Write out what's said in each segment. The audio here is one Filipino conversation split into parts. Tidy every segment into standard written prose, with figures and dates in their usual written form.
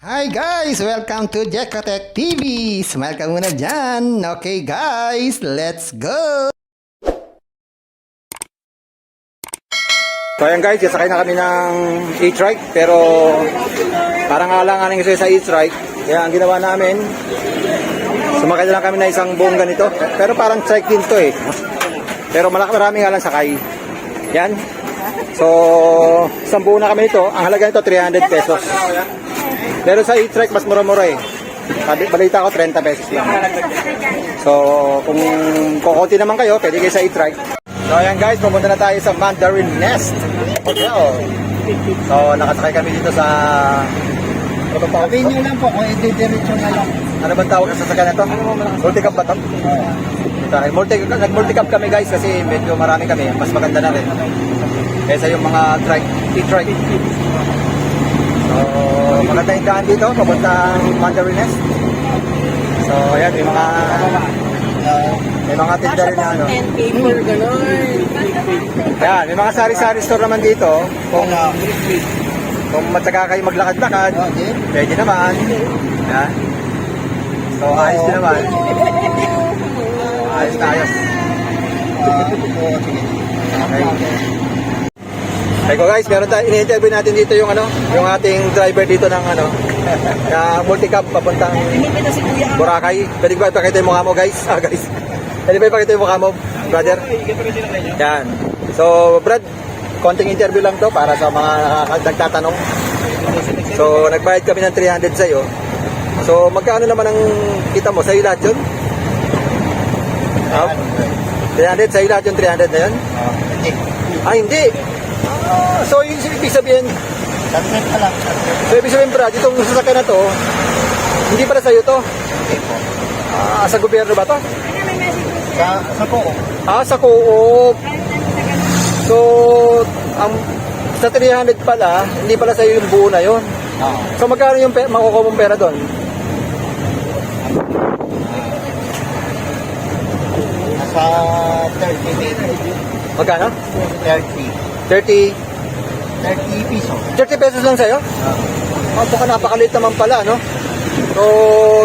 Hi guys! Welcome to Jekotech TV! Smile ka muna dyan! Okay guys, let's go! So ayan guys, sasakay na kami ng e-trike pero parang alang-alang isa sa e-trike. Kaya ang ginawa namin, sumakay na lang kami na isang buong ganito. Pero parang trike din to eh. Pero marami nga lang sakay. Yan. So, isang buo na kami nito. Ang halaga nito 300 pesos. Pero sa e-trike mas mura-mura eh. Balita ko 30 pesos lang. So, kung kukunti naman kayo, pwede kayo sa e-trike. So, ayan guys, pumunta na tayo sa Mandarin Nest Hotel. So, nakasakay kami dito sa... Sabihin nyo lang po kung i-diretso na lang. Ano bang tawag sa sasakyan na ito? Multicab ba ito? Nag-multicab kami guys kasi medyo marami kami. Mas maganda na rin. Kaysa yung mga e-trike. So, maganda yung daan dito, papuntang Mandarin Nest. So, ayan, may mga tinda rin na ano. Ayan, may mga sari-sari store naman dito. Kung matyaga kayo maglakad-lakad, pwede naman. Ayan. So, ayos din naman. Ayos na ayos. Okay. Eko guys, meron tayo, ini-interview natin dito yung yung ating driver dito ng na multicab papuntang Boracay. Pwede ba ipakita yung mukha mo guys? Guys. Pwede ba ipakita yung mukha mo, brother? Yan. So, Brad, konting interview lang to para sa mga nagtatanong. So, nagbayad kami ng 300 sa'yo. So, magkano naman ang kita mo? Sa'yo lahat yun? 300? Sa'yo lahat yung 300 na yun? Hindi. So, yung ibig sabihin, ibig sabihin, Brad, itong sasakyan na to, hindi pala sa'yo to? Sa gobyerno ba to? Sa Coop. Sa Coop. So, sa 300 pala, hindi pala sa'yo yung buo na yun. So, magkano yung makukuha mong pera doon? Nasa 30. Magkano? 30. 30 pesos. 30 pesos lang sa'yo? Baka napakalit naman pala, no? So,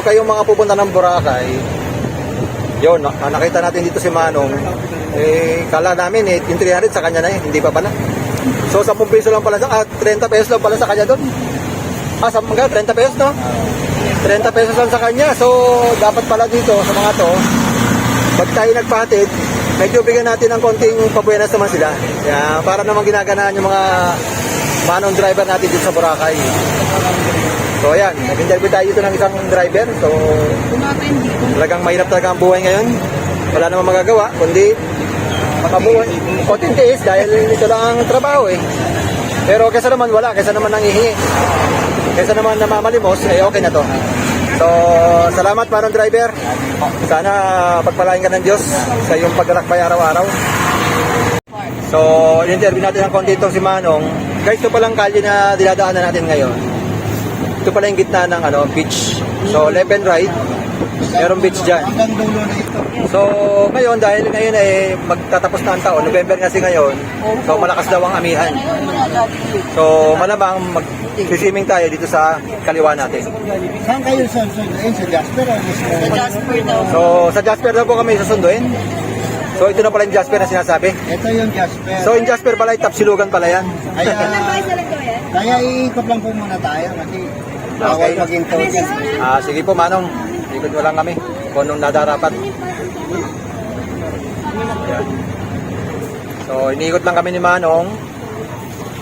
kayong mga pupunta ng Boracay, yun, nakita natin dito si Manong, kala namin, yung 300 sa kanya na hindi pa pala. So, 10 peso lang pala, 30 pesos lang pala sa kanya doon. 30 pesos, no? 30 pesos lang sa kanya. So, dapat pala dito, sa mga to, pag tayo nagpahatid, medyo bigyan natin ng konting pabuenas naman sila. Kaya para naman ginaganaan yung mga manong driver natin dito sa Boracay. So ayan, nag-interview tayo dito ng isang driver. So talagang mahirap talaga ang buhay ngayon. Wala namang magagawa, kundi mabuhay. Konting tiis dahil ito lang ang trabaho eh. Pero kaysa naman wala, kaysa naman nangihingi. Kaysa naman namamalimos, okay na to. So, salamat manong driver. Sana pagpalain ka ng Diyos sa iyong paglalakbay araw-araw. So, in-interview natin ang konti itong si Manong. Guys, ito palang kalye na dinadaanan natin ngayon. Ito pala yung gitna ng beach. So, left and right, merong beach dyan. Hanggang dulo na ito. So, ngayon, dahil ngayon magtatapos na ang taon, November kasi ngayon, so malakas daw ang amihan. So, malamang mag-swimming tayo dito sa kaliwa natin. Saan kayo susunduin? Sa Jasper o sa Jasper daw? So, sa Jasper daw po kami susunduin. So, ito na pala yung Jasper na sinasabi. Ito yung Jasper. So, yung Jasper pala, Tapsilugan pala yan. Kaya iikot lang po muna tayo kasi bawal maginto dyan. Sige po, Manong. Ikot mo lang kami kung nung nadarapat. Yan. So, iniikot lang kami ni Manong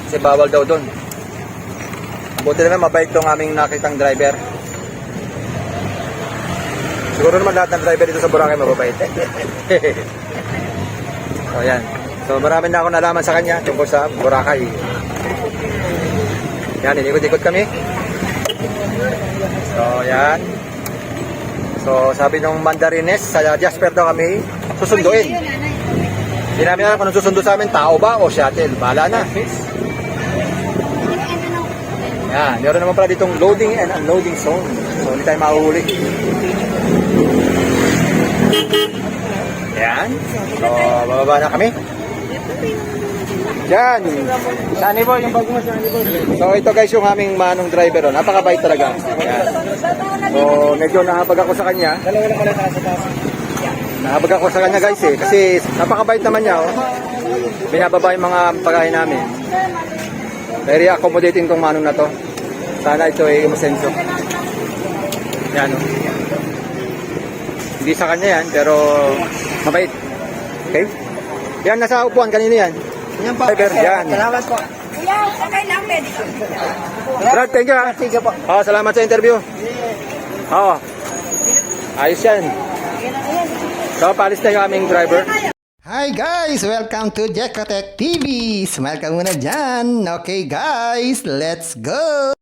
kasi bawal daw doon. Buti naman mabait tong aming nakitang driver. Siguro naman lahat ng driver dito sa Boracay mababait. So, yan. So, marami na ako nalaman sa kanya tungkol sa Boracay. Yan, inikot-ikot kami. So, yan. So, sabi nung Mandarines, sa Jasper daw kami susunduin. Hindi namin alam kung susundo sa amin, tao ba o shuttle. Bahala na. Yan, meron naman pala ditong loading and unloading zone. So, hindi tayo mahuhuli. Yan. So, bababa na kami. Yan. Sani boy, yung bago mo sani boy. So ito guys yung aming manong driver. Oh. Napakabait talaga. Yan. So medyo nahabag ako sa kanya. Dalawa lang pala sa taas. Nahabag ako sa kanya guys eh. Kasi napakabait naman niya. Oh. Binababa yung mga pagkain namin. Very accommodating tong manong na to. Sana ito ay umasenso. Yan oh. Hindi sa kanya yan pero mabait. Okay? Yan nasa upuan kanina yan. Yan po. Driver, yan. Salamat po. Kuya, okay lang, pwede ka. Brad, thank you ha. Sige po. Oh, salamat sa interview. Oo. Ayos yan. So, palis na yung aming driver. Hi guys! Welcome to Jekotech TV! Smile ka muna dyan! Okay guys, let's go!